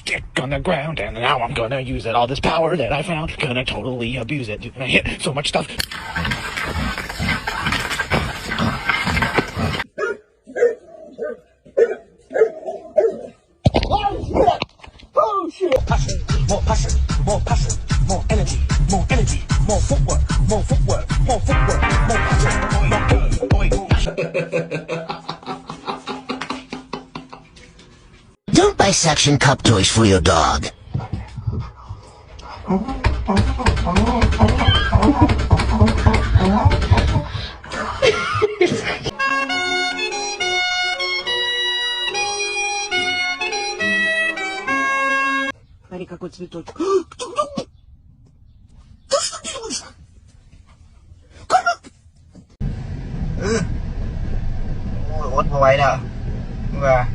stick on the ground, and now I'm gonna use it. All this power that I found, gonna totally abuse it. I hit so much stuff. Oh shit! Passion, more passion, more passion, more energy, more energy, more footwork, more footwork, more footwork, more passion, more passion. Don't buy suction cup toys for your dog. Смотри, какой цветочек. Вот бывает, да.